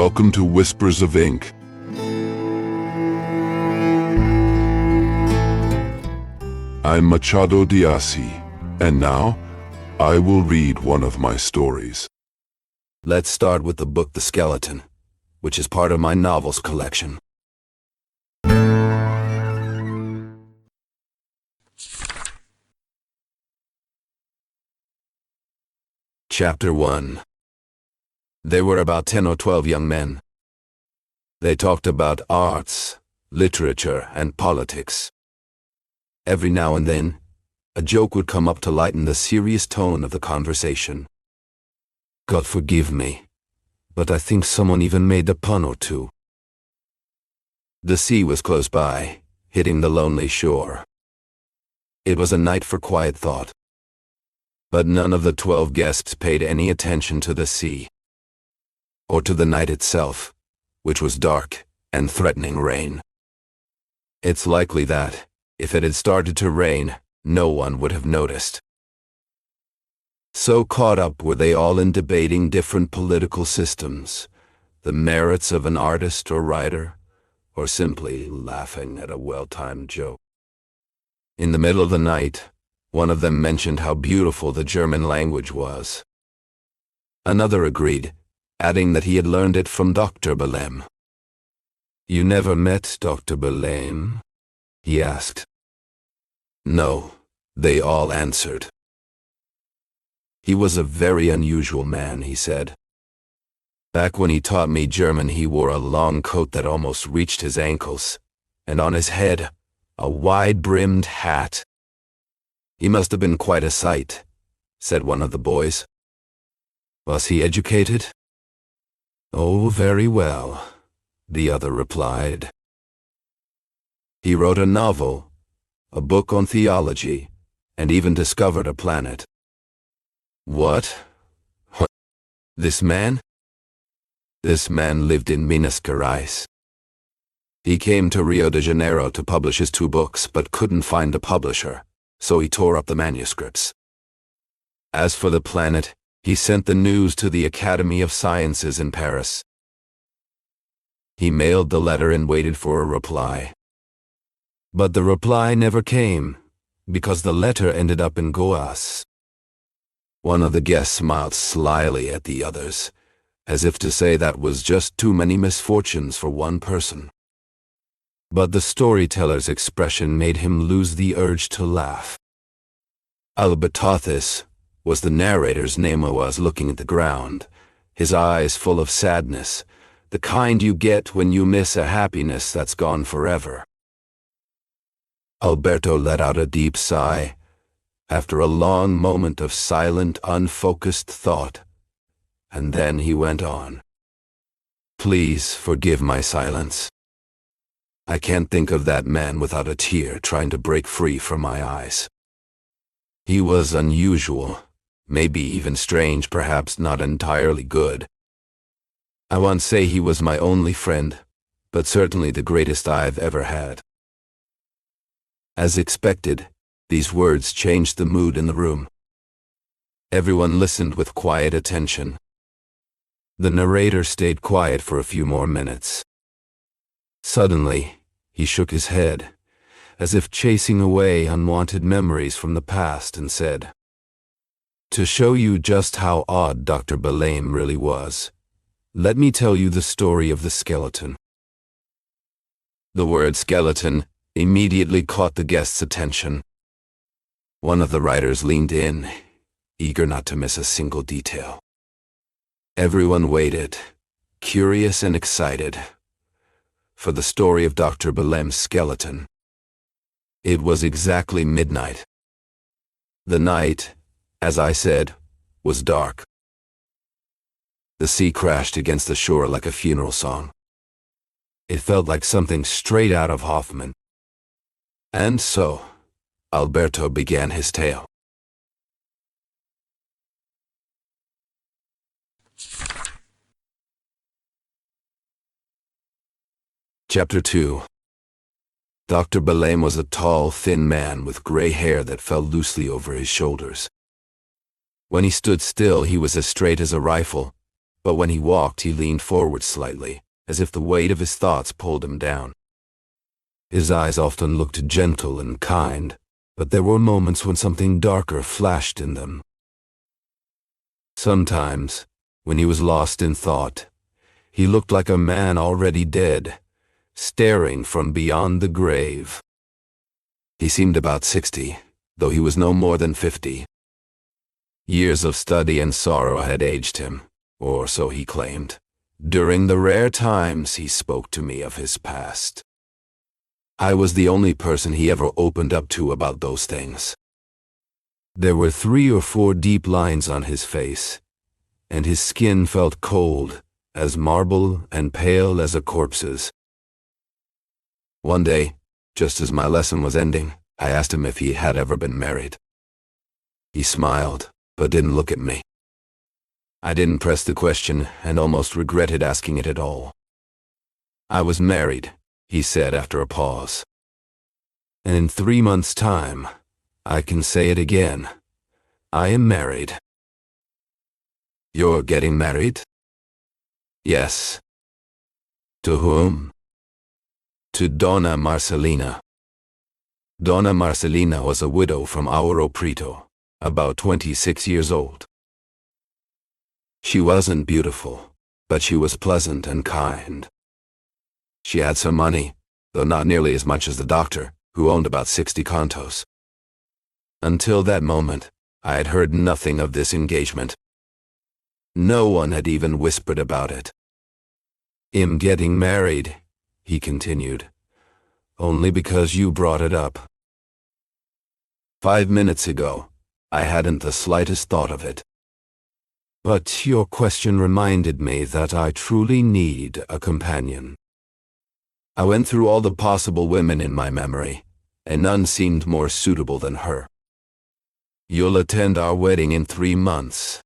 welcome to Whispers of Ink. I'm Machado de Assis, and now, I will read one of my stories. Let's start with the book The Skeleton, which is part of my novels collection. Chapter 1. There were about 10 or 12 young men. They talked about arts, literature, and politics. Every now and then, a joke would come up to lighten the serious tone of the conversation. God forgive me, but I think someone even made a pun or two. The sea was close by, hitting the lonely shore. It was a night for quiet thought. But none of the 12 guests paid any attention to the sea, or to the night itself, which was dark and threatening rain. It's likely that, if it had started to rain, no one would have noticed. So caught up were they all in debating different political systems, the merits of an artist or writer, or simply laughing at a well-timed joke. In the middle of the night, one of them mentioned how beautiful the German language was. Another agreed, adding that he had learned it from Dr. Belem. "You never met Dr. Belem?" he asked. "No," they all answered. "He was a very unusual man," he said. "Back when he taught me German, he wore a long coat that almost reached his ankles, and on his head, a wide-brimmed hat. He must have been quite a sight," said one of the boys. "Was he educated?" "Oh, very well," the other replied. "He wrote a novel, a book on theology, and even discovered a planet." "What? This man?" "This man lived in Minas Gerais. He came to Rio de Janeiro to publish his 2 books but couldn't find a publisher, so he tore up the manuscripts. As for the planet, he sent the news to the Academy of Sciences in Paris. He mailed the letter and waited for a reply. But the reply never came, because the letter ended up in Goas." One of the guests smiled slyly at the others, as if to say that was just too many misfortunes for one person. But the storyteller's expression made him lose the urge to laugh. Albertothis was the narrator's name. He was looking at the ground, his eyes full of sadness, the kind you get when you miss a happiness that's gone forever. Alberto let out a deep sigh, after a long moment of silent, unfocused thought, and then he went on. "Please forgive my silence. I can't think of that man without a tear trying to break free from my eyes. He was unusual, maybe even strange, perhaps not entirely good. I won't say he was my only friend, but certainly the greatest I've ever had." As expected, these words changed the mood in the room. Everyone listened with quiet attention. The narrator stayed quiet for a few more minutes. Suddenly, he shook his head, as if chasing away unwanted memories from the past, and said, "To show you just how odd Dr. Belem really was, let me tell you the story of the skeleton." The word skeleton immediately caught the guests' attention. One of the writers leaned in, eager not to miss a single detail. Everyone waited, curious and excited, for the story of Dr. Belem's skeleton. It was exactly midnight. The night, as I said, was dark. The sea crashed against the shore like a funeral song. It felt like something straight out of Hoffman. And so, Alberto began his tale. Chapter 2. Dr. Belem was a tall, thin man with gray hair that fell loosely over his shoulders. When he stood still, he was as straight as a rifle, but when he walked he leaned forward slightly, as if the weight of his thoughts pulled him down. His eyes often looked gentle and kind, but there were moments when something darker flashed in them. Sometimes, when he was lost in thought, he looked like a man already dead, staring from beyond the grave. He seemed about 60, though he was no more than 50. Years of study and sorrow had aged him, or so he claimed, during the rare times he spoke to me of his past. I was the only person he ever opened up to about those things. There were 3 or 4 deep lines on his face, and his skin felt cold as marble and pale as a corpse's. One day, just as my lesson was ending, I asked him if he had ever been married. He smiled, but didn't look at me. I didn't press the question and almost regretted asking it at all. I was married, he said after a pause. And in 3 months' time, I can say it again. I am married. You're getting married? Yes. To whom? To Donna Marcelina. Donna Marcelina was a widow from Ouro Preto, about 26 years old. She wasn't beautiful, but she was pleasant and kind. She had some money, though not nearly as much as the doctor, who owned about 60 contos. Until that moment, I had heard nothing of this engagement. No one had even whispered about it. "I'm getting married," he continued, "only because you brought it up. 5 minutes ago, I hadn't the slightest thought of it. But your question reminded me that I truly need a companion." I went through all the possible women in my memory, and none seemed more suitable than her. "You'll attend our wedding in 3 months.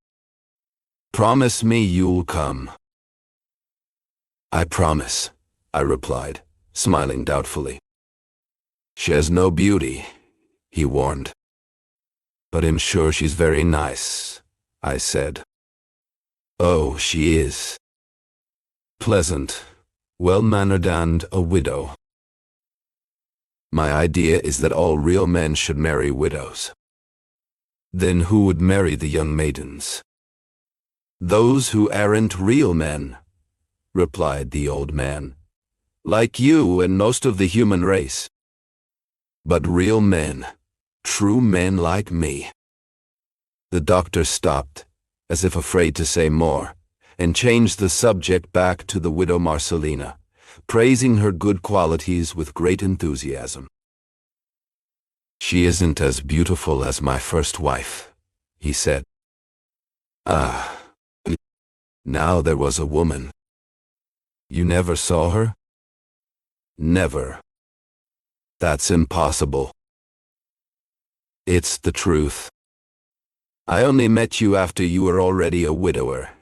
Promise me you'll come." "I promise," I replied, smiling doubtfully. "She has no beauty," he warned. "But I'm sure she's very nice," I said. "Oh, she is. Pleasant, well-mannered, and a widow. My idea is that all real men should marry widows." "Then who would marry the young maidens?" "Those who aren't real men," replied the old man. "Like you and most of the human race. But real men, true men like me." The doctor stopped, as if afraid to say more, and changed the subject back to the widow Marcelina, praising her good qualities with great enthusiasm. "She isn't as beautiful as my first wife," he said. "Ah, now there was a woman." "You never saw her?" "Never." "That's impossible." "It's the truth. I only met you after you were already a widower,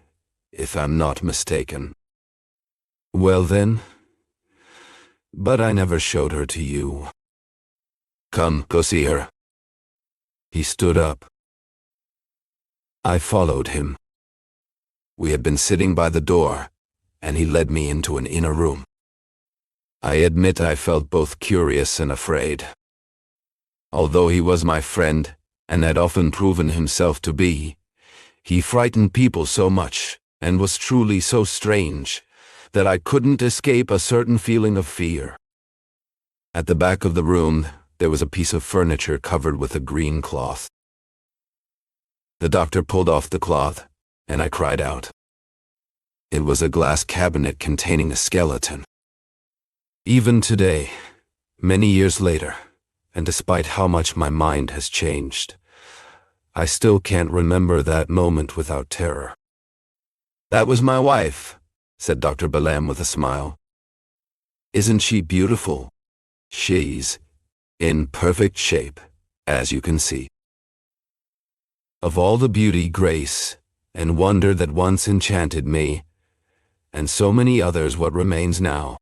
if I'm not mistaken." "Well then, but I never showed her to you." "Come, go see her." He stood up. I followed him. We had been sitting by the door, and he led me into an inner room. I admit I felt both curious and afraid. Although he was my friend, and had often proven himself to be, he frightened people so much, and was truly so strange, that I couldn't escape a certain feeling of fear. At the back of the room, there was a piece of furniture covered with a green cloth. The doctor pulled off the cloth, and I cried out. It was a glass cabinet containing a skeleton. Even today, many years later, and despite how much my mind has changed, I still can't remember that moment without terror. "That was my wife," said Dr. Balam with a smile. "Isn't she beautiful? She's in perfect shape, as you can see." Of all the beauty, grace, and wonder that once enchanted me, and so many others what remains now,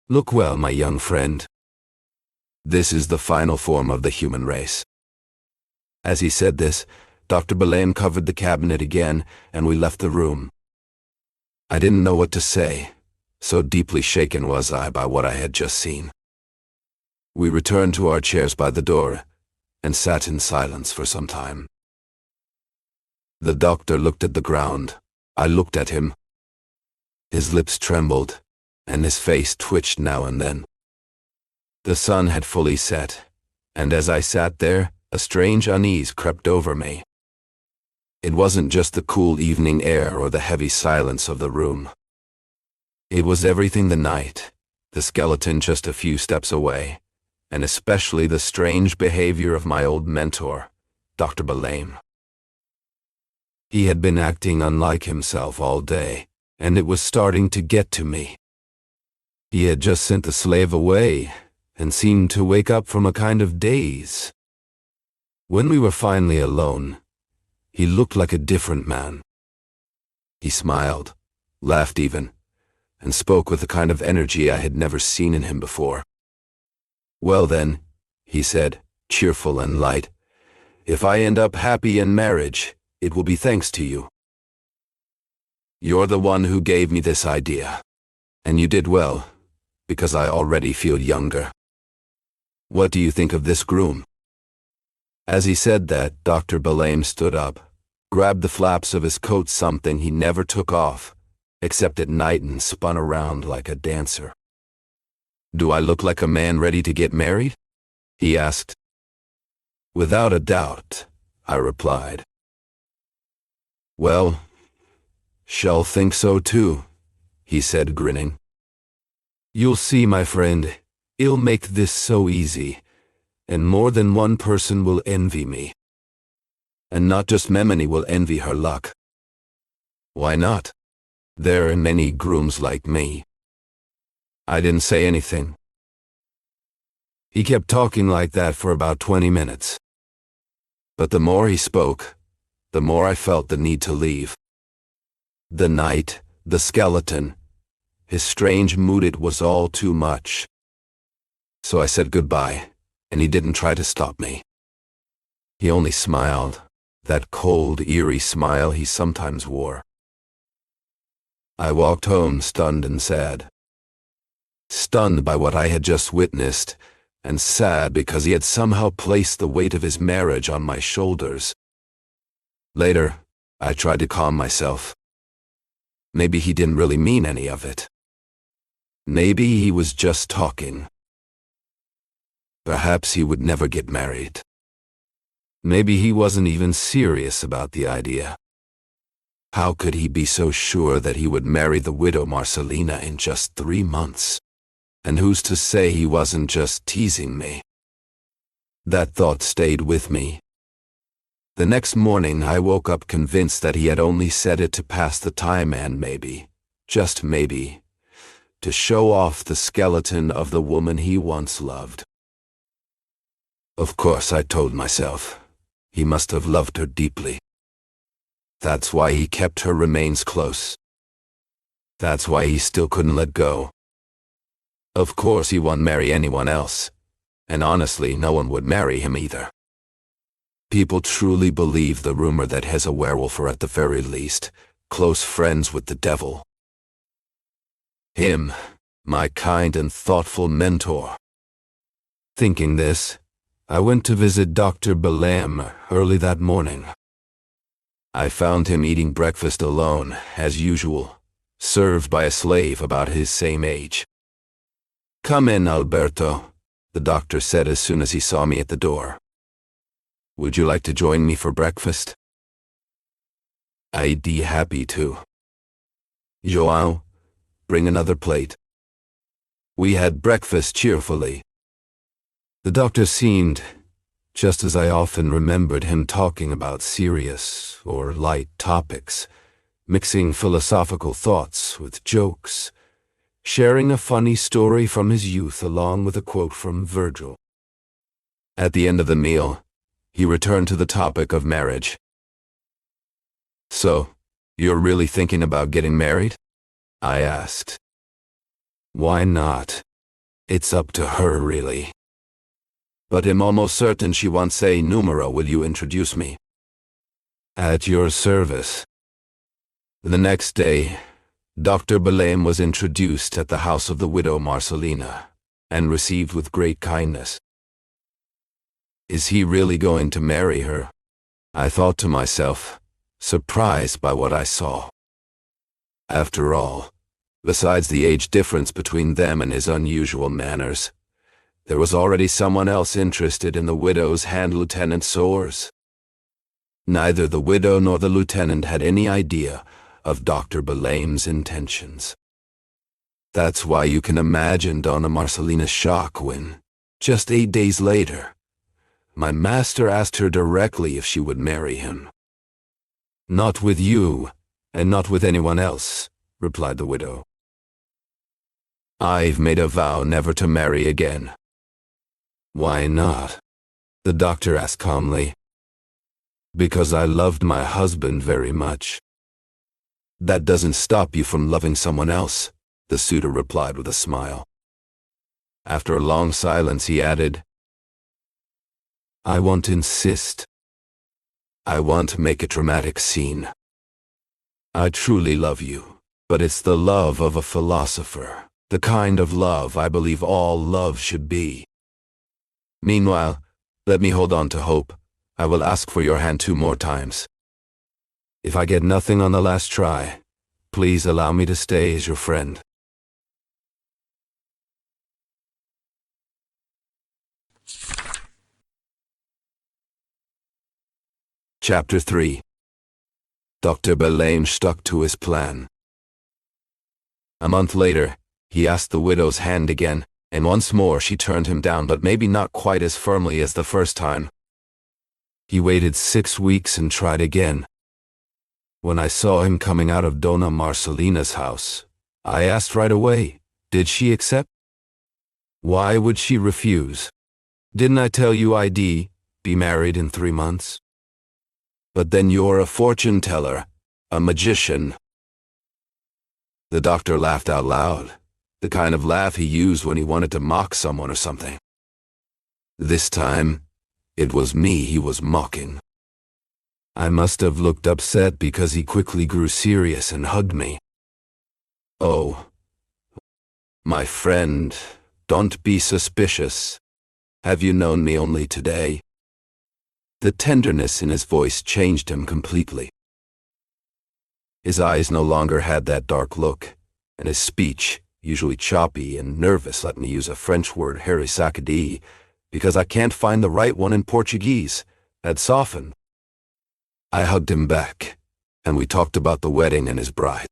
look well, my young friend. This is the final form of the human race. As he said this, Dr. Balam covered the cabinet again, and we left the room. I didn't know what to say, so deeply shaken was I by what I had just seen. We returned to our chairs by the door and sat in silence for some time. The doctor looked at the ground. I looked at him. His lips trembled, and his face twitched now and then. The sun had fully set, and as I sat there, a strange unease crept over me. It wasn't just the cool evening air or the heavy silence of the room. It was everything: the night, the skeleton just a few steps away, and especially the strange behavior of my old mentor, Dr. Belame. He had been acting unlike himself all day, and it was starting to get to me. He had just sent the slave away and seemed to wake up from a kind of daze. When we were finally alone, he looked like a different man. He smiled, laughed even, and spoke with a kind of energy I had never seen in him before. "Well then," he said, cheerful and light, "if I end up happy in marriage, it will be thanks to you. You're the one who gave me this idea, and you did well, because I already feel younger. What do you think of this groom?" As he said that, Dr. Belame stood up, grabbed the flaps of his coat, something he never took off, except at night, and spun around like a dancer. "Do I look like a man ready to get married?" he asked. "Without a doubt," I replied. "Well, shall think so too," he said, grinning. "You'll see, my friend, I'll make this so easy, and more than one person will envy me. And not just Memony will envy her luck." "Why not? There are many grooms like me." I didn't say anything. He kept talking like that for about 20 minutes. But the more he spoke, the more I felt the need to leave. The night, the skeleton, his strange mood, it was all too much. So I said goodbye, and he didn't try to stop me. He only smiled, that cold, eerie smile he sometimes wore. I walked home stunned and sad. Stunned by what I had just witnessed, and sad because he had somehow placed the weight of his marriage on my shoulders. Later, I tried to calm myself. Maybe he didn't really mean any of it. Maybe he was just talking. Perhaps he would never get married. Maybe he wasn't even serious about the idea. How could he be so sure that he would marry the widow Marcelina in just 3 months? And who's to say he wasn't just teasing me? That thought stayed with me. The next morning I woke up convinced that he had only said it to pass the time and maybe, just maybe, to show off the skeleton of the woman he once loved. Of course, I told myself, he must have loved her deeply. That's why he kept her remains close. That's why he still couldn't let go. Of course he won't marry anyone else, and honestly, no one would marry him either. People truly believe the rumor that he's a werewolf, or at the very least, close friends with the devil. Him, my kind and thoughtful mentor. Thinking this, I went to visit Dr. Belame early that morning. I found him eating breakfast alone, as usual, served by a slave about his same age. "Come in, Alberto," the doctor said as soon as he saw me at the door. "Would you like to join me for breakfast?" "I'd be happy to." "João, bring another plate." We had breakfast cheerfully. The doctor seemed, just as I often remembered him, talking about serious or light topics, mixing philosophical thoughts with jokes, sharing a funny story from his youth along with a quote from Virgil. At the end of the meal, he returned to the topic of marriage. "So, you're really thinking about getting married?" I asked. "Why not? It's up to her, really. But I'm almost certain she won't say numero. Will you introduce me?" "At your service." The next day, Dr. Balaam was introduced at the house of the widow Marcelina, and received with great kindness. Is he really going to marry her? I thought to myself, surprised by what I saw. After all, besides the age difference between them and his unusual manners, there was already someone else interested in the widow's hand, Lieutenant Soares. Neither the widow nor the lieutenant had any idea of Dr. Balaam's intentions. That's why you can imagine Donna Marcelina's shock when, just 8 days later, my master asked her directly if she would marry him. Not with you, and not with anyone else, replied the widow. I've made a vow never to marry again. Why not? The doctor asked calmly. Because I loved my husband very much. That doesn't stop you from loving someone else, the suitor replied with a smile. After a long silence, he added, I won't insist. I won't make a dramatic scene. I truly love you, but it's the love of a philosopher, the kind of love I believe all love should be. Meanwhile, let me hold on to hope. I will ask for your hand 2 more times. If I get nothing on the last try, please allow me to stay as your friend. Chapter 3. Dr. Balaam stuck to his plan. A month later, he asked the widow's hand again, and once more she turned him down, but maybe not quite as firmly as the first time. He waited 6 weeks and tried again. When I saw him coming out of Donna Marcelina's house, I asked right away, did she accept? Why would she refuse? Didn't I tell you I'd be married in 3 months? But then you're a fortune teller, a magician. The doctor laughed out loud, the kind of laugh he used when he wanted to mock someone or something. This time, it was me he was mocking. I must have looked upset because he quickly grew serious and hugged me. Oh, my friend, don't be suspicious. Have you known me only today? The tenderness in his voice changed him completely. His eyes no longer had that dark look, and his speech, usually choppy and nervous, let me use a French word, harry because I can't find the right one in Portuguese, had softened. I hugged him back, and we talked about the wedding and his bride.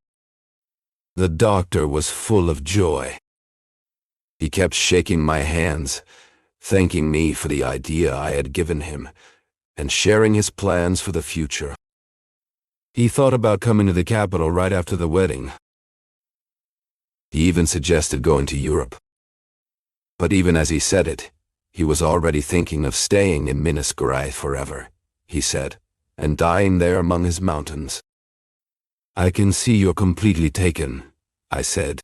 The doctor was full of joy. He kept shaking my hands, thanking me for the idea I had given him, and sharing his plans for the future. He thought about coming to the capital right after the wedding. He even suggested going to Europe. But even as he said it, he was already thinking of staying in Minas Gerais forever, he said, and dying there among his mountains. I can see you're completely taken, I said.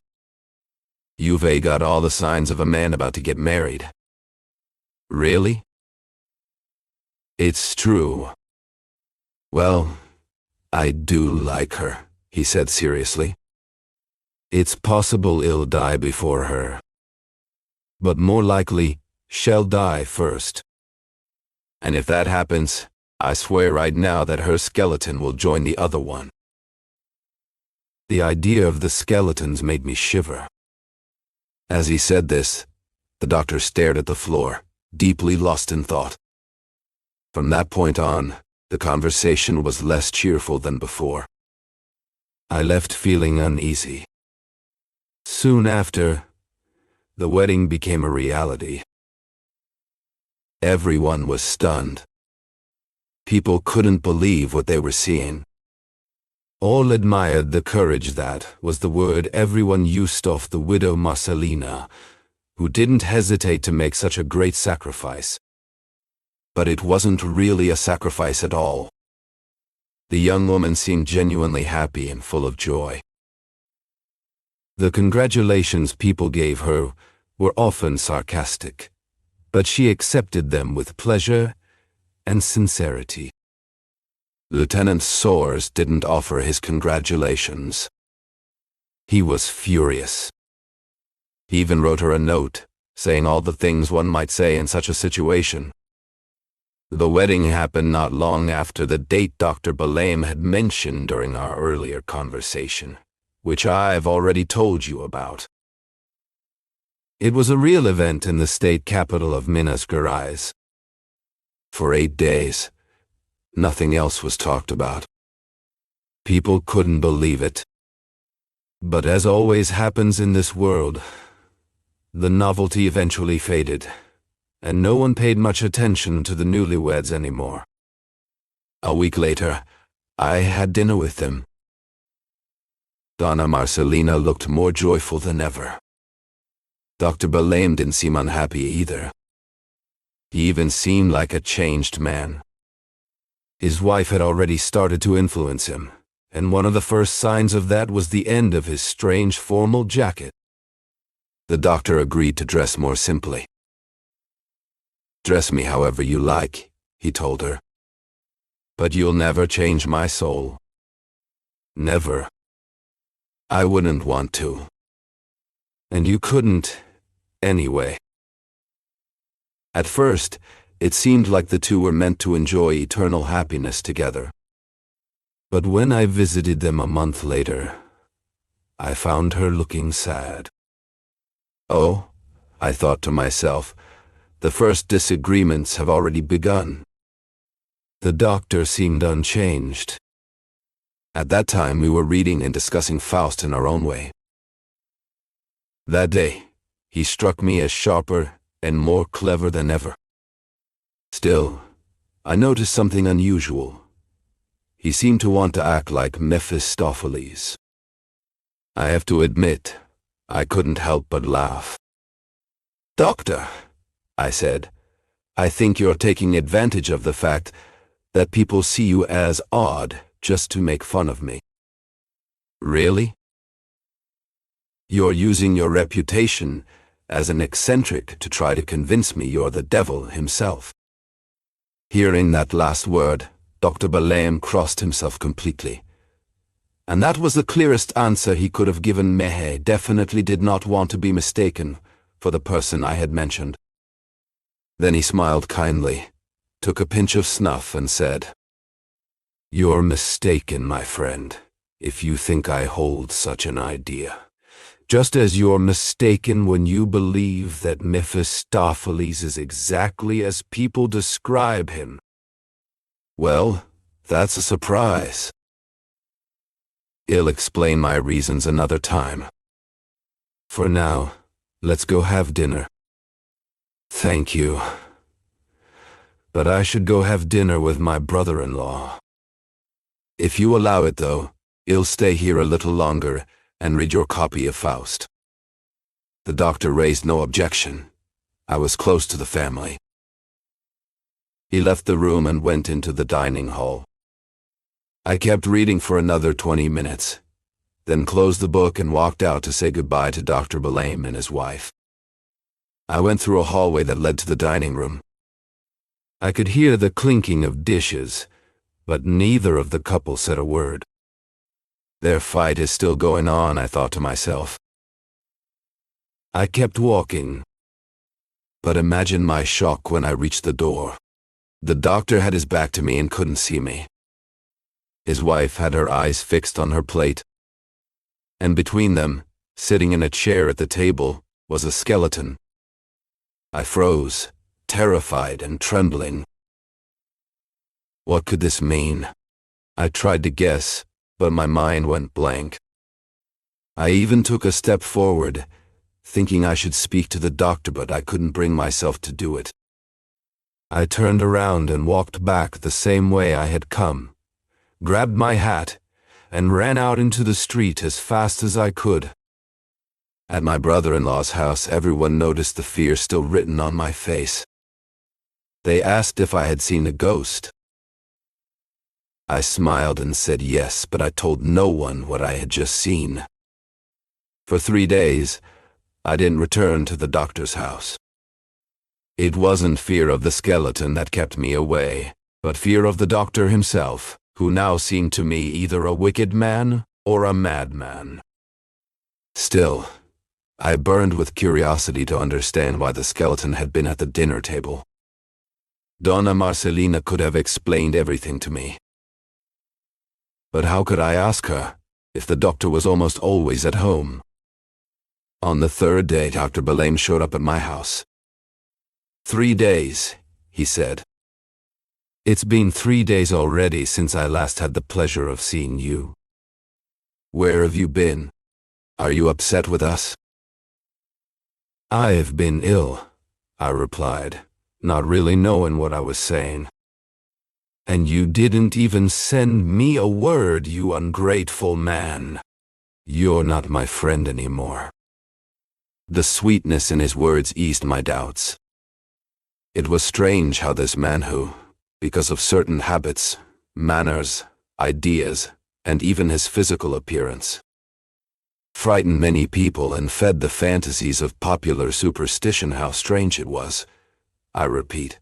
You've got all the signs of a man about to get married. Really? It's true. Well, I do like her, he said seriously. It's possible he'll die before her. But more likely, she'll die first. And if that happens, I swear right now that her skeleton will join the other one. The idea of the skeletons made me shiver. As he said this, the doctor stared at the floor, deeply lost in thought. From that point on, the conversation was less cheerful than before. I left feeling uneasy. Soon after, the wedding became a reality. Everyone was stunned. People couldn't believe what they were seeing. All admired the courage that was the word everyone used of the widow Marcelina, who didn't hesitate to make such a great sacrifice. But it wasn't really a sacrifice at all. The young woman seemed genuinely happy and full of joy. The congratulations people gave her were often sarcastic, but she accepted them with pleasure and sincerity. Lieutenant Soares didn't offer his congratulations. He was furious. He even wrote her a note, saying all the things one might say in such a situation. The wedding happened not long after the date Dr. Belame had mentioned during our earlier conversation, which I've already told you about. It was a real event in the state capital of Minas Gerais. For 8 days, nothing else was talked about. People couldn't believe it. But as always happens in this world, the novelty eventually faded, and no one paid much attention to the newlyweds anymore. A week later, I had dinner with them. Donna Marcelina looked more joyful than ever. Dr. Belame didn't seem unhappy either. He even seemed like a changed man. His wife had already started to influence him, and one of the first signs of that was the end of his strange formal jacket. The doctor agreed to dress more simply. "Dress me however you like," he told her. "But you'll never change my soul." "Never. I wouldn't want to. And you couldn't, anyway." At first, it seemed like the two were meant to enjoy eternal happiness together. But when I visited them a month later, I found her looking sad. Oh, I thought to myself, the first disagreements have already begun. The doctor seemed unchanged. At that time we were reading and discussing Faust in our own way. That day, he struck me as sharper and more clever than ever. Still, I noticed something unusual. He seemed to want to act like Mephistopheles. I have to admit, I couldn't help but laugh. "Doctor," I said, "I think you're taking advantage of the fact that people see you as odd just to make fun of me." "Really?" "You're using your reputation as an eccentric to try to convince me you're the devil himself." Hearing that last word, Dr. Belame crossed himself completely. And that was the clearest answer he could have given me. He definitely did not want to be mistaken for the person I had mentioned. Then he smiled kindly, took a pinch of snuff and said, "You're mistaken, my friend, if you think I hold such an idea. Just as you're mistaken when you believe that Mephistopheles is exactly as people describe him." "Well, that's a surprise." "I'll explain my reasons another time. For now, let's go have dinner." "Thank you. But I should go have dinner with my brother-in-law." "If you allow it, though, I'll stay here a little longer and read your copy of Faust." The doctor raised no objection. I was close to the family. He left the room and went into the dining hall. I kept reading for another 20 minutes, then closed the book and walked out to say goodbye to Dr. Belame and his wife. I went through a hallway that led to the dining room. I could hear the clinking of dishes, but neither of the couple said a word. Their fight is still going on, I thought to myself. I kept walking. But imagine my shock when I reached the door. The doctor had his back to me and couldn't see me. His wife had her eyes fixed on her plate. And between them, sitting in a chair at the table, was a skeleton. I froze, terrified and trembling. What could this mean? I tried to guess, but my mind went blank. I even took a step forward, thinking I should speak to the doctor, but I couldn't bring myself to do it. I turned around and walked back the same way I had come, grabbed my hat, and ran out into the street as fast as I could. At my brother-in-law's house, everyone noticed the fear still written on my face. They asked if I had seen a ghost. I smiled and said yes, but I told no one what I had just seen. For 3 days, I didn't return to the doctor's house. It wasn't fear of the skeleton that kept me away, but fear of the doctor himself, who now seemed to me either a wicked man or a madman. Still, I burned with curiosity to understand why the skeleton had been at the dinner table. Donna Marcelina could have explained everything to me. But how could I ask her, if the doctor was almost always at home? On the third day, Dr. Belaim showed up at my house. 3 days, he said. It's been 3 days already since I last had the pleasure of seeing you. Where have you been? Are you upset with us? I've been ill, I replied, not really knowing what I was saying. And you didn't even send me a word, you ungrateful man. You're not my friend anymore. The sweetness in his words eased my doubts. It was strange how this man who, because of certain habits, manners, ideas, and even his physical appearance, frightened many people and fed the fantasies of popular superstition, how strange it was, I repeat,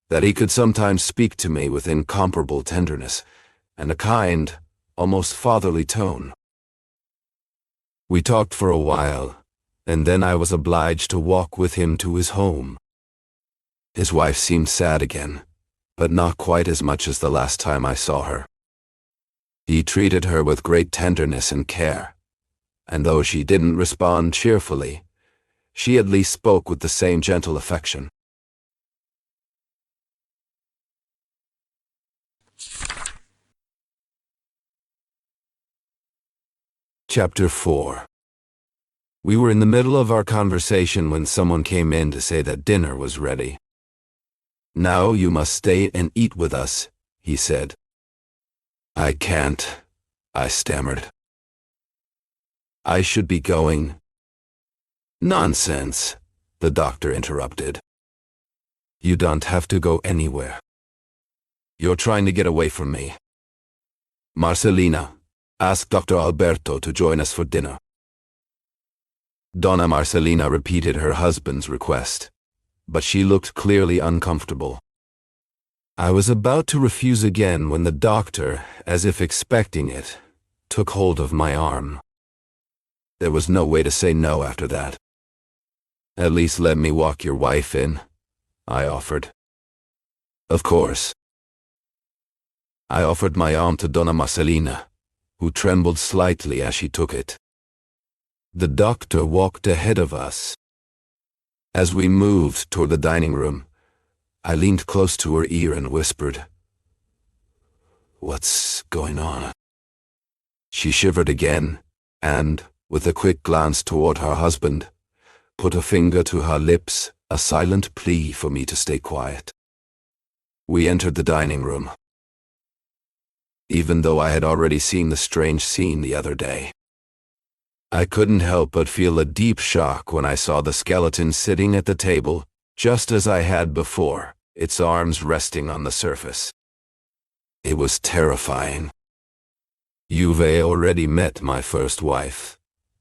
that he could sometimes speak to me with incomparable tenderness and a kind, almost fatherly tone. We talked for a while, and then I was obliged to walk with him to his home. His wife seemed sad again, but not quite as much as the last time I saw her. He treated her with great tenderness and care, and though she didn't respond cheerfully, she at least spoke with the same gentle affection. Chapter 4. We were in the middle of our conversation when someone came in to say that dinner was ready. Now you must stay and eat with us, he said. I can't, I stammered. I should be going. Nonsense, the doctor interrupted. You don't have to go anywhere. You're trying to get away from me. Marcelina, ask Dr. Alberto to join us for dinner. Donna Marcelina repeated her husband's request, but she looked clearly uncomfortable. I was about to refuse again when the doctor, as if expecting it, took hold of my arm. There was no way to say no after that. At least let me walk your wife in, I offered. Of course. I offered my arm to Donna Marcelina, who trembled slightly as she took it. The doctor walked ahead of us. As we moved toward the dining room, I leaned close to her ear and whispered, "What's going on?" She shivered again, and, with a quick glance toward her husband, put a finger to her lips, a silent plea for me to stay quiet. We entered the dining room. Even though I had already seen the strange scene the other day, I couldn't help but feel a deep shock when I saw the skeleton sitting at the table, just as I had before, its arms resting on the surface. It was terrifying. "You've already met my first wife,"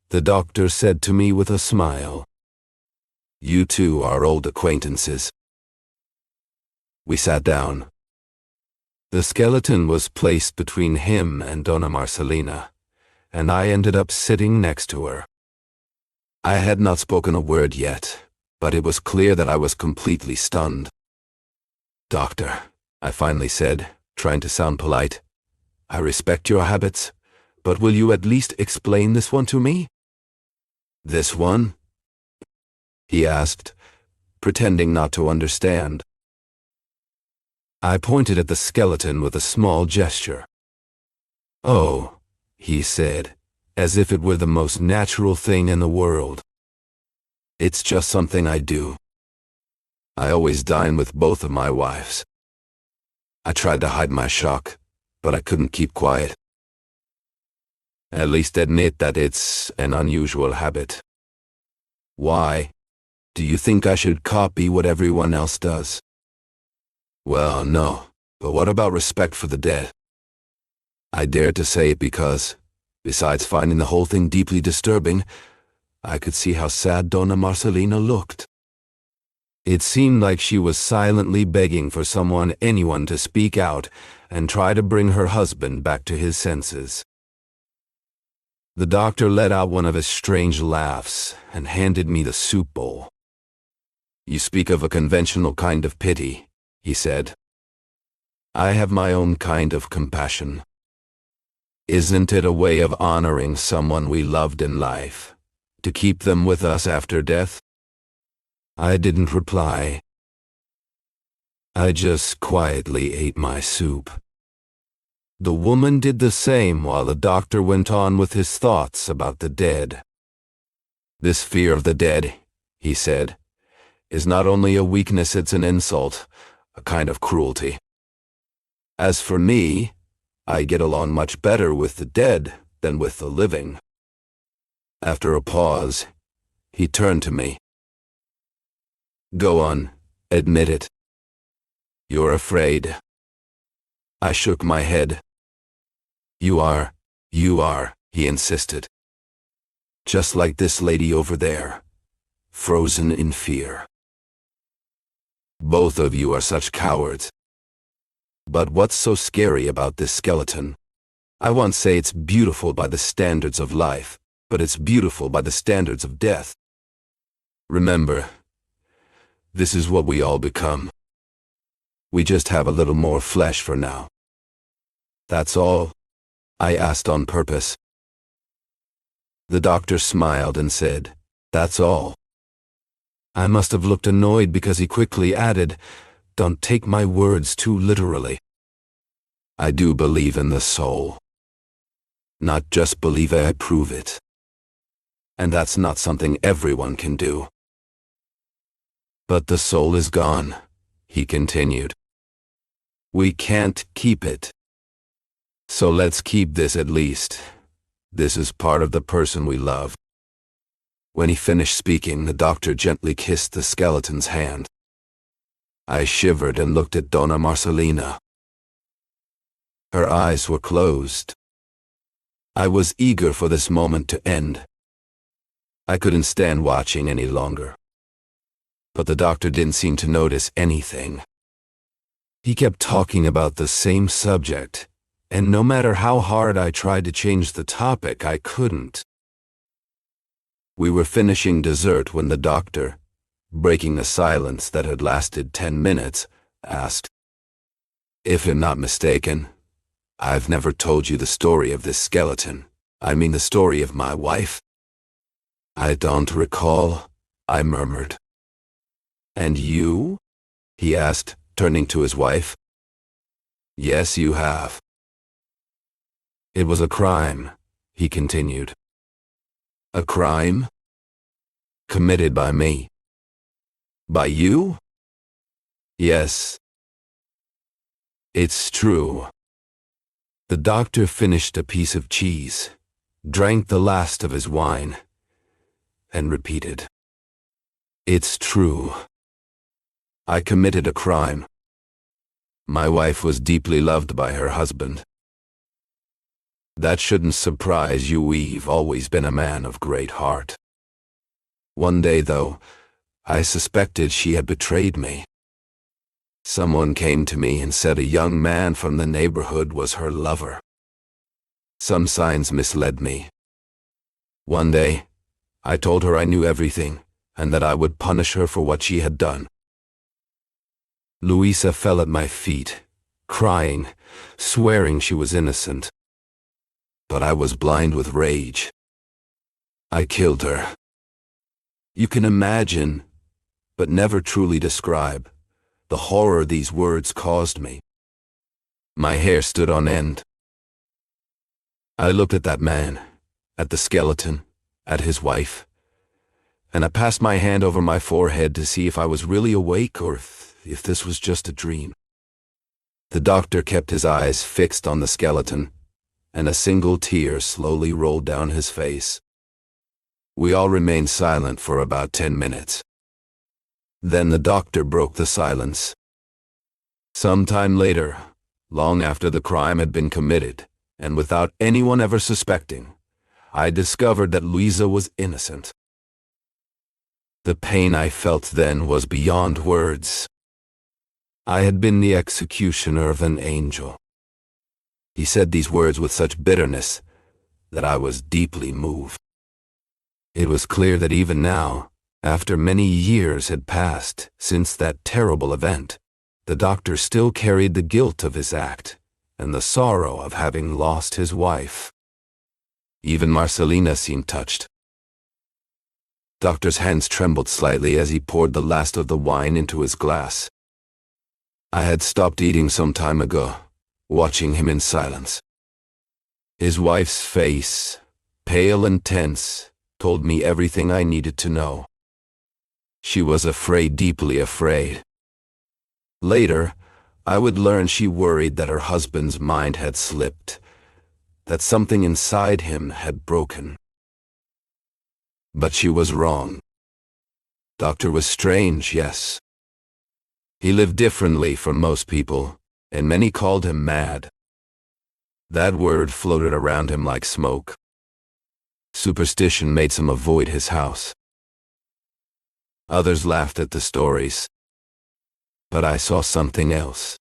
the doctor said to me with a smile. "You two are old acquaintances." We sat down. The skeleton was placed between him and Donna Marcelina, and I ended up sitting next to her. I had not spoken a word yet, but it was clear that I was completely stunned. "Doctor," I finally said, trying to sound polite, "I respect your habits, but will you at least explain this one to me?" "This one?" he asked, pretending not to understand. I pointed at the skeleton with a small gesture. "Oh," he said, as if it were the most natural thing in the world. "It's just something I do. I always dine with both of my wives." I tried to hide my shock, but I couldn't keep quiet. "At least admit that it's an unusual habit." "Why? Do you think I should copy what everyone else does?" "Well, no, but what about respect for the dead?" I dared to say it because, besides finding the whole thing deeply disturbing, I could see how sad Donna Marcelina looked. It seemed like she was silently begging for anyone to speak out and try to bring her husband back to his senses. The doctor let out one of his strange laughs and handed me the soup bowl. "You speak of a conventional kind of pity," he said. "I have my own kind of compassion. Isn't it a way of honoring someone we loved in life, to keep them with us after death?" I didn't reply. I just quietly ate my soup. The woman did the same while the doctor went on with his thoughts about the dead. "This fear of the dead," he said, "is not only a weakness, it's an insult, a kind of cruelty. As for me, I get along much better with the dead than with the living." After a pause, he turned to me. "Go on, admit it. You're afraid." I shook my head. You are, he insisted. "Just like this lady over there, frozen in fear. Both of you are such cowards. But what's so scary about this skeleton? I won't say it's beautiful by the standards of life, but it's beautiful by the standards of death. Remember, this is what we all become. We just have a little more flesh for now." "That's all?" I asked on purpose. The doctor smiled and said, "That's all." I must have looked annoyed because he quickly added, "Don't take my words too literally. I do believe in the soul. Not just believe it, I prove it. And that's not something everyone can do." "But the soul is gone," he continued. "We can't keep it. So let's keep this at least. This is part of the person we love." When he finished speaking, the doctor gently kissed the skeleton's hand. I shivered and looked at Donna Marcelina. Her eyes were closed. I was eager for this moment to end. I couldn't stand watching any longer. But the doctor didn't seem to notice anything. He kept talking about the same subject, and no matter how hard I tried to change the topic, I couldn't. We were finishing dessert when the doctor, breaking a silence that had lasted 10 minutes, asked, "If I'm not mistaken, I've never told you the story of this skeleton. I mean the story of my wife." "I don't recall," I murmured. "And you?" he asked, turning to his wife. "Yes, you have." "It was a crime," he continued. "A crime? Committed by me." "By you?" "Yes. It's true." The doctor finished a piece of cheese, drank the last of his wine, and repeated, "It's true. I committed a crime. My wife was deeply loved by her husband. That shouldn't surprise you, we've always been a man of great heart. One day, though, I suspected she had betrayed me. Someone came to me and said a young man from the neighborhood was her lover. Some signs misled me. One day, I told her I knew everything and that I would punish her for what she had done. Louisa fell at my feet, crying, swearing she was innocent. But I was blind with rage. I killed her. You can imagine, but never truly describe, the horror these words caused me. My hair stood on end. I looked at that man, at the skeleton, at his wife, and I passed my hand over my forehead to see if I was really awake or if this was just a dream. The doctor kept his eyes fixed on the skeleton, and a single tear slowly rolled down his face. We all remained silent for about 10 minutes. Then the doctor broke the silence. Some time later, long after the crime had been committed, and without anyone ever suspecting, I discovered that Louisa was innocent. The pain I felt then was beyond words. I had been the executioner of an angel. He said these words with such bitterness that I was deeply moved. It was clear that even now, after many years had passed since that terrible event, the doctor still carried the guilt of his act and the sorrow of having lost his wife. Even Marcelina seemed touched. Doctor's hands trembled slightly as he poured the last of the wine into his glass. I had stopped eating some time ago, watching him in silence. His wife's face, pale and tense, told me everything I needed to know. She was afraid, deeply afraid. Later, I would learn she worried that her husband's mind had slipped, that something inside him had broken. But she was wrong. Doctor was strange, yes. He lived differently from most people, and many called him mad. That word floated around him like smoke. Superstition made some avoid his house. Others laughed at the stories. But I saw something else.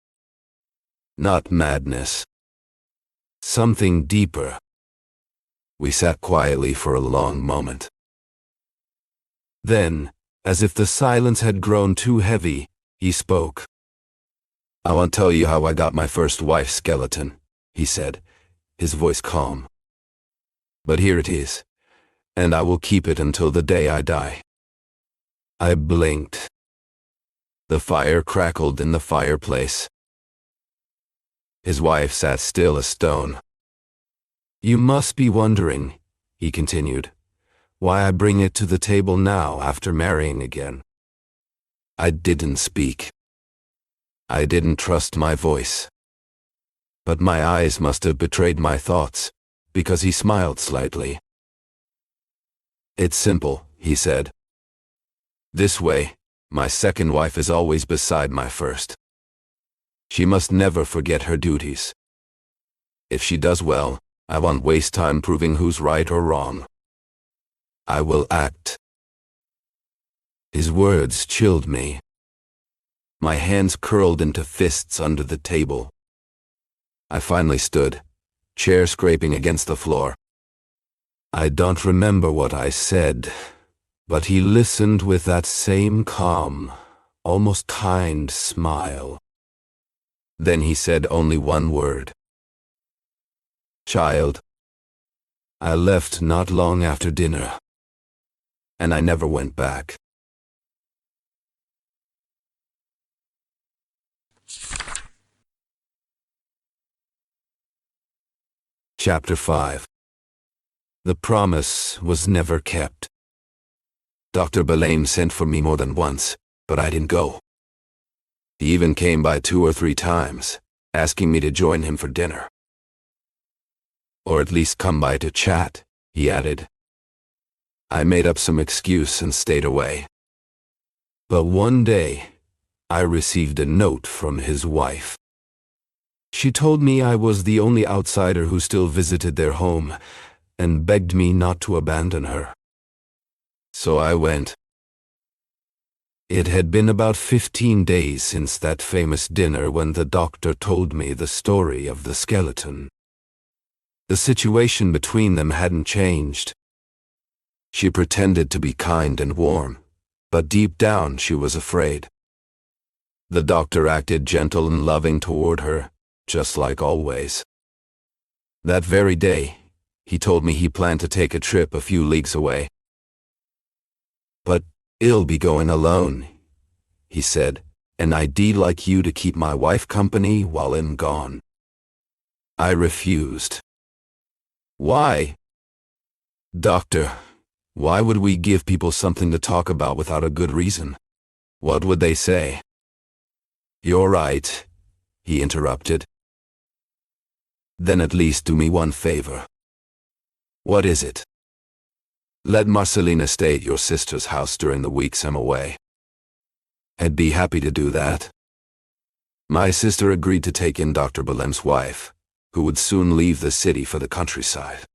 Not madness. Something deeper. We sat quietly for a long moment. Then, as if the silence had grown too heavy, he spoke. "I won't tell you how I got my first wife's skeleton," he said, his voice calm. "But here it is, and I will keep it until the day I die." I blinked. The fire crackled in the fireplace. His wife sat still as stone. "You must be wondering," he continued, "why I bring it to the table now after marrying again." I didn't speak. I didn't trust my voice. But my eyes must have betrayed my thoughts, because he smiled slightly. "It's simple," he said. "This way, my second wife is always beside my first. She must never forget her duties. If she does well, I won't waste time proving who's right or wrong. I will act." His words chilled me. My hands curled into fists under the table. I finally stood, chair scraping against the floor. I don't remember what I said, but he listened with that same calm, almost kind smile. Then he said only one word. "Child." I left not long after dinner, and I never went back. Chapter 5. The promise was never kept. Dr. Belaim sent for me more than once, but I didn't go. He even came by 2 or 3 times, asking me to join him for dinner. "Or at least come by to chat," he added. I made up some excuse and stayed away. But one day, I received a note from his wife. She told me I was the only outsider who still visited their home, and begged me not to abandon her. So I went. It had been about 15 days since that famous dinner when the doctor told me the story of the skeleton. The situation between them hadn't changed. She pretended to be kind and warm, but deep down she was afraid. The doctor acted gentle and loving toward her, just like always. That very day, he told me he planned to take a trip a few leagues away. "But I'll be going alone," he said, "and I'd like you to keep my wife company while I'm gone." I refused. "Why?" "Doctor, why would we give people something to talk about without a good reason? What would they say?" "You're right," he interrupted. "Then at least do me one favor." "What is it?" "Let Marcelina stay at your sister's house during the weeks I'm away." "I'd be happy to do that." My sister agreed to take in Dr. Belaim's wife, who would soon leave the city for the countryside.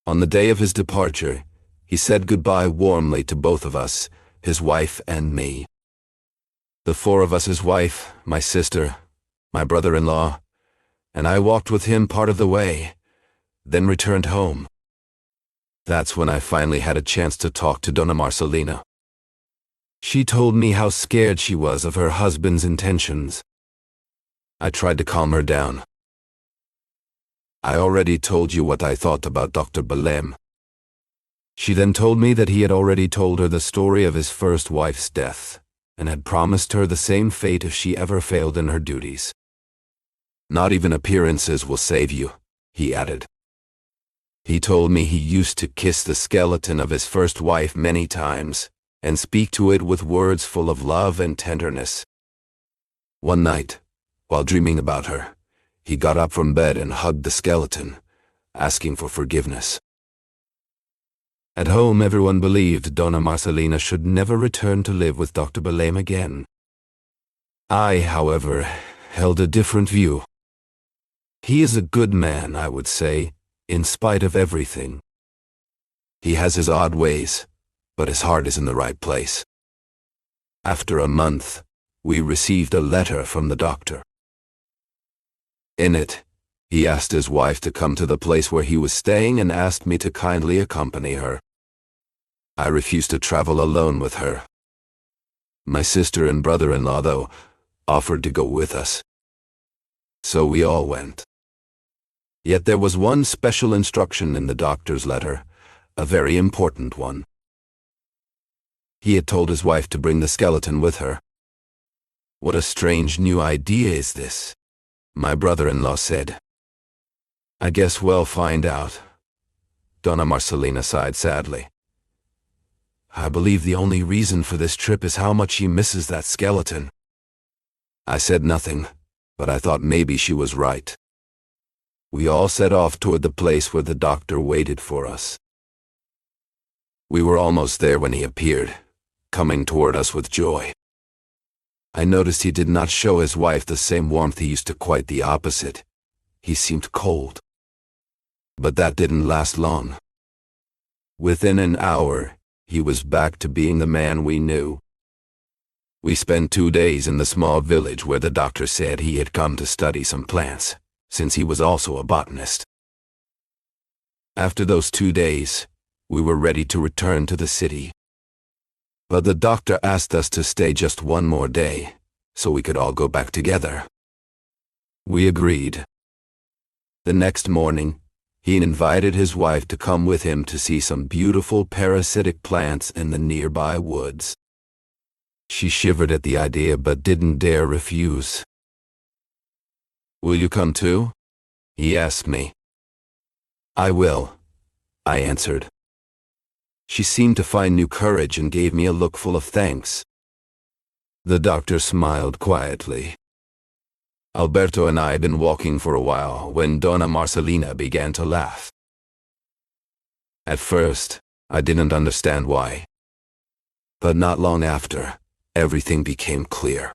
On the day of his departure, he said goodbye warmly to both of us, his wife and me. The 4 of us, his wife, my sister, my brother-in-law, and I walked with him part of the way, then returned home. That's when I finally had a chance to talk to Donna Marcelina. She told me how scared she was of her husband's intentions. I tried to calm her down. I already told you what I thought about Dr. Belem. She then told me that he had already told her the story of his first wife's death, and had promised her the same fate if she ever failed in her duties. Not even appearances will save you, he added. He told me he used to kiss the skeleton of his first wife many times, and speak to it with words full of love and tenderness. One night, while dreaming about her, he got up from bed and hugged the skeleton, asking for forgiveness. At home, everyone believed Donna Marcelina should never return to live with Dr. Belem again. I, however, held a different view. He is a good man, I would say, in spite of everything. He has his odd ways, but his heart is in the right place. After a month, we received a letter from the doctor. In it, he asked his wife to come to the place where he was staying and asked me to kindly accompany her. I refused to travel alone with her. My sister and brother-in-law, though, offered to go with us. So we all went. Yet there was one special instruction in the doctor's letter, a very important one. He had told his wife to bring the skeleton with her. What a strange new idea is this, my brother-in-law said. I guess we'll find out. Donna Marcelina sighed sadly. I believe the only reason for this trip is how much she misses that skeleton. I said nothing, but I thought maybe she was right. We all set off toward the place where the doctor waited for us. We were almost there when he appeared, coming toward us with joy. I noticed he did not show his wife the same warmth he used to, quite the opposite. He seemed cold. But that didn't last long. Within an hour, he was back to being the man we knew. We spent 2 days in the small village where the doctor said he had come to study some plants, since he was also a botanist. After those 2 days, we were ready to return to the city. But the doctor asked us to stay just 1 more day, so we could all go back together. We agreed. The next morning, he invited his wife to come with him to see some beautiful parasitic plants in the nearby woods. She shivered at the idea but didn't dare refuse. Will you come too? He asked me. I will, I answered. She seemed to find new courage and gave me a look full of thanks. The doctor smiled quietly. Alberto and I had been walking for a while when Donna Marcelina began to laugh. At first, I didn't understand why. But not long after, everything became clear.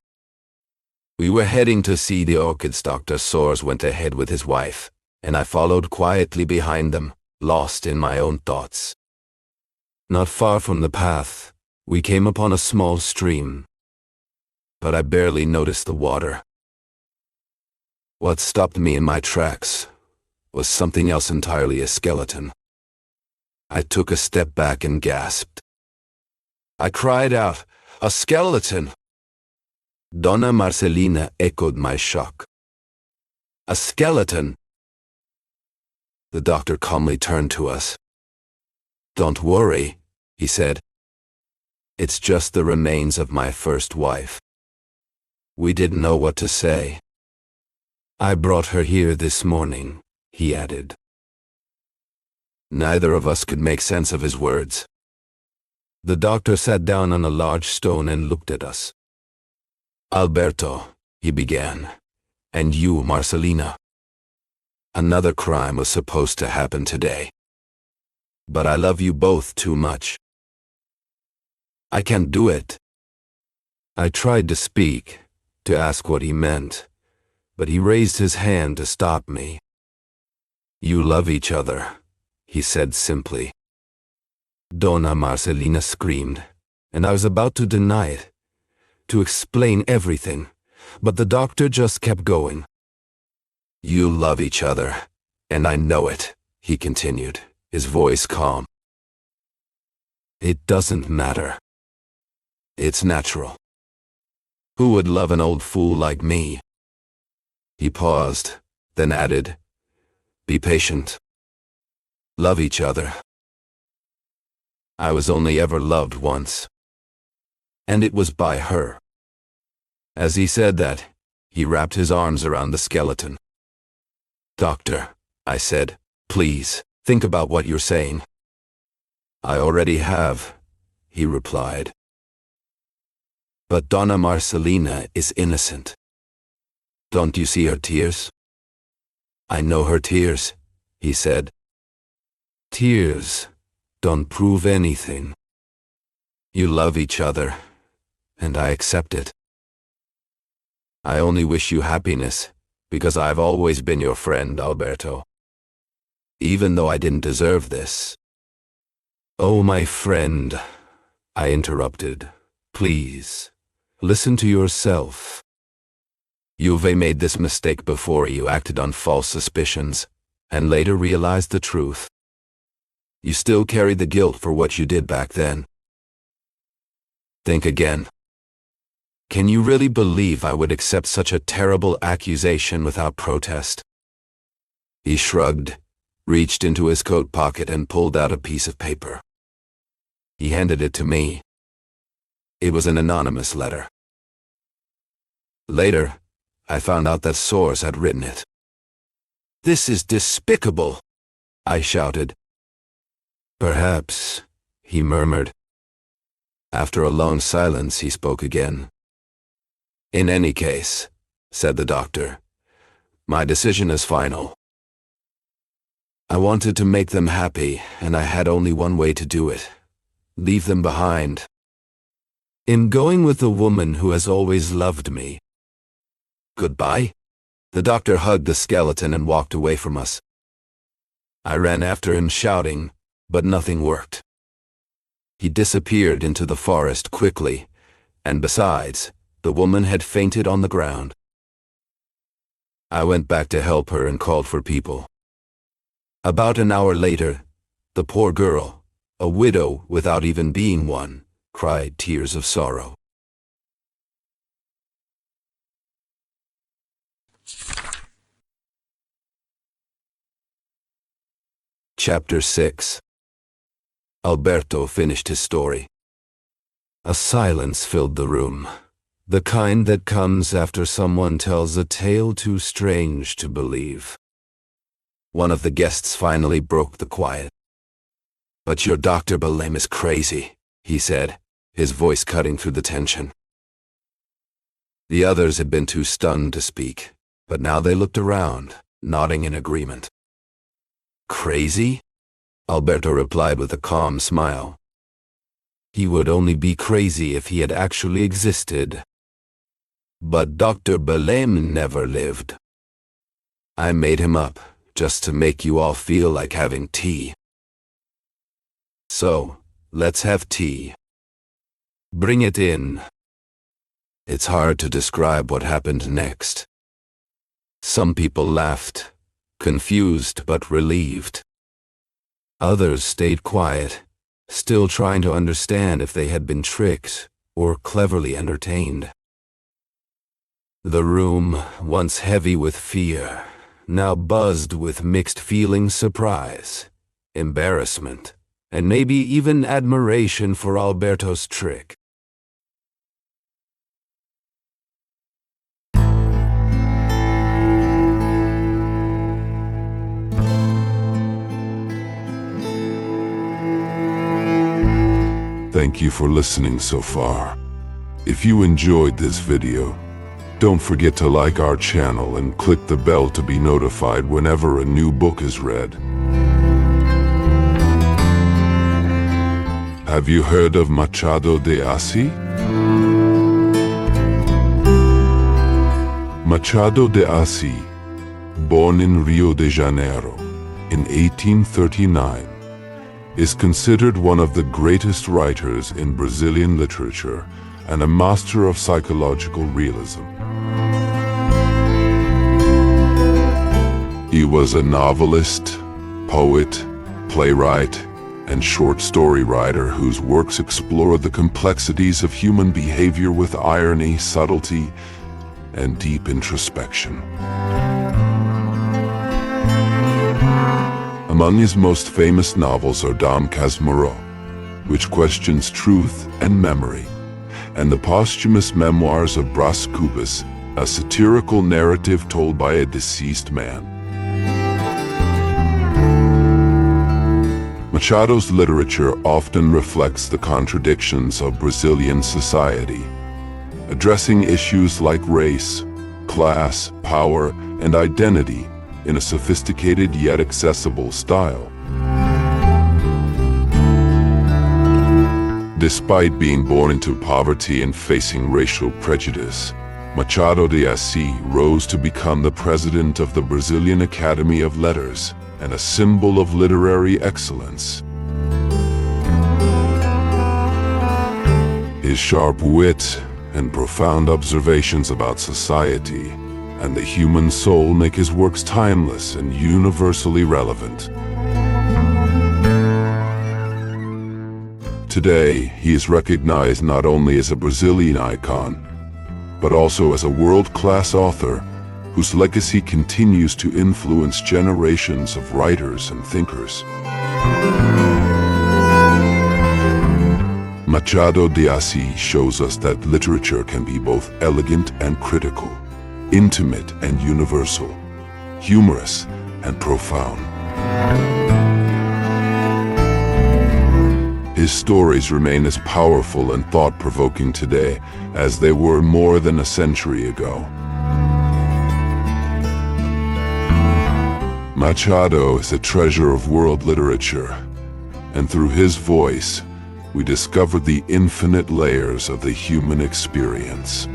We were heading to see the orchids. Dr. Soares went ahead with his wife, and I followed quietly behind them, lost in my own thoughts. Not far from the path, we came upon a small stream. But I barely noticed the water. What stopped me in my tracks was something else entirely, a skeleton. I took a step back and gasped. I cried out, "A skeleton!" Donna Marcelina echoed my shock. A skeleton! The doctor calmly turned to us. Don't worry, he said. It's just the remains of my first wife. We didn't know what to say. I brought her here this morning, he added. Neither of us could make sense of his words. The doctor sat down on a large stone and looked at us. Alberto, he began, and you, Marcelina. Another crime was supposed to happen today. But I love you both too much. I can't do it. I tried to speak, to ask what he meant, but he raised his hand to stop me. You love each other, he said simply. Donna Marcelina screamed, and I was about to deny it, to explain everything, but the doctor just kept going. You love each other, and I know it, he continued, his voice calm. It doesn't matter. It's natural. Who would love an old fool like me? He paused, then added, be patient. Love each other. I was only ever loved once. And it was by her. As he said that, he wrapped his arms around the skeleton. Doctor, I said, please, think about what you're saying. I already have, he replied. But Donna Marcelina is innocent. Don't you see her tears? I know her tears, he said. Tears don't prove anything. You love each other, and I accept it. I only wish you happiness, because I've always been your friend, Alberto. Even though I didn't deserve this. Oh, my friend, I interrupted. Please, listen to yourself. You've made this mistake before. You acted on false suspicions, and later realized the truth. You still carry the guilt for what you did back then. Think again. Can you really believe I would accept such a terrible accusation without protest? He shrugged, reached into his coat pocket and pulled out a piece of paper. He handed it to me. It was an anonymous letter. Later, I found out that source had written it. This is despicable, I shouted. Perhaps, he murmured. After a long silence, he spoke again. In any case, said the doctor, my decision is final. I wanted to make them happy, and I had only one way to do it. Leave them behind. In going with the woman who has always loved me. Goodbye. The doctor hugged the skeleton and walked away from us. I ran after him shouting, but nothing worked. He disappeared into the forest quickly, and besides, the woman had fainted on the ground. I went back to help her and called for people. About an hour later, the poor girl, a widow without even being one, cried tears of sorrow. Chapter 6. Alberto finished his story. A silence filled the room, the kind that comes after someone tells a tale too strange to believe. One of the guests finally broke the quiet. But your Dr. Belém is crazy, he said, his voice cutting through the tension. The others had been too stunned to speak, but now they looked around, nodding in agreement. Crazy? Alberto replied with a calm smile. He would only be crazy if he had actually existed. But Dr. Belém never lived. I made him up, just to make you all feel like having tea. So, let's have tea. Bring it in. It's hard to describe what happened next. Some people laughed, confused but relieved. Others stayed quiet, still trying to understand if they had been tricked or cleverly entertained. The room, once heavy with fear, now buzzed with mixed feelings: surprise, embarrassment, and maybe even admiration for Alberto's trick. Thank you for listening so far. If you enjoyed this video, don't forget to like our channel and click the bell to be notified whenever a new book is read. Have you heard of Machado de Assis? Machado de Assis, born in Rio de Janeiro in 1839, is considered one of the greatest writers in Brazilian literature and a master of psychological realism. He was a novelist, poet, playwright, and short story writer whose works explore the complexities of human behavior with irony, subtlety, and deep introspection. Among his most famous novels are Dom Casmurro, which questions truth and memory, and the posthumous memoirs of Bras Cubas, a satirical narrative told by a deceased man. Machado's literature often reflects the contradictions of Brazilian society, addressing issues like race, class, power, and identity in a sophisticated yet accessible style. Despite being born into poverty and facing racial prejudice, Machado de Assis rose to become the president of the Brazilian Academy of Letters and a symbol of literary excellence. His sharp wit and profound observations about society and the human soul make his works timeless and universally relevant. Today, he is recognized not only as a Brazilian icon, but also as a world-class author whose legacy continues to influence generations of writers and thinkers. Machado de Assis shows us that literature can be both elegant and critical, intimate and universal, humorous and profound. His stories remain as powerful and thought-provoking today as they were more than a century ago. Machado is a treasure of world literature, and through his voice, we discover the infinite layers of the human experience.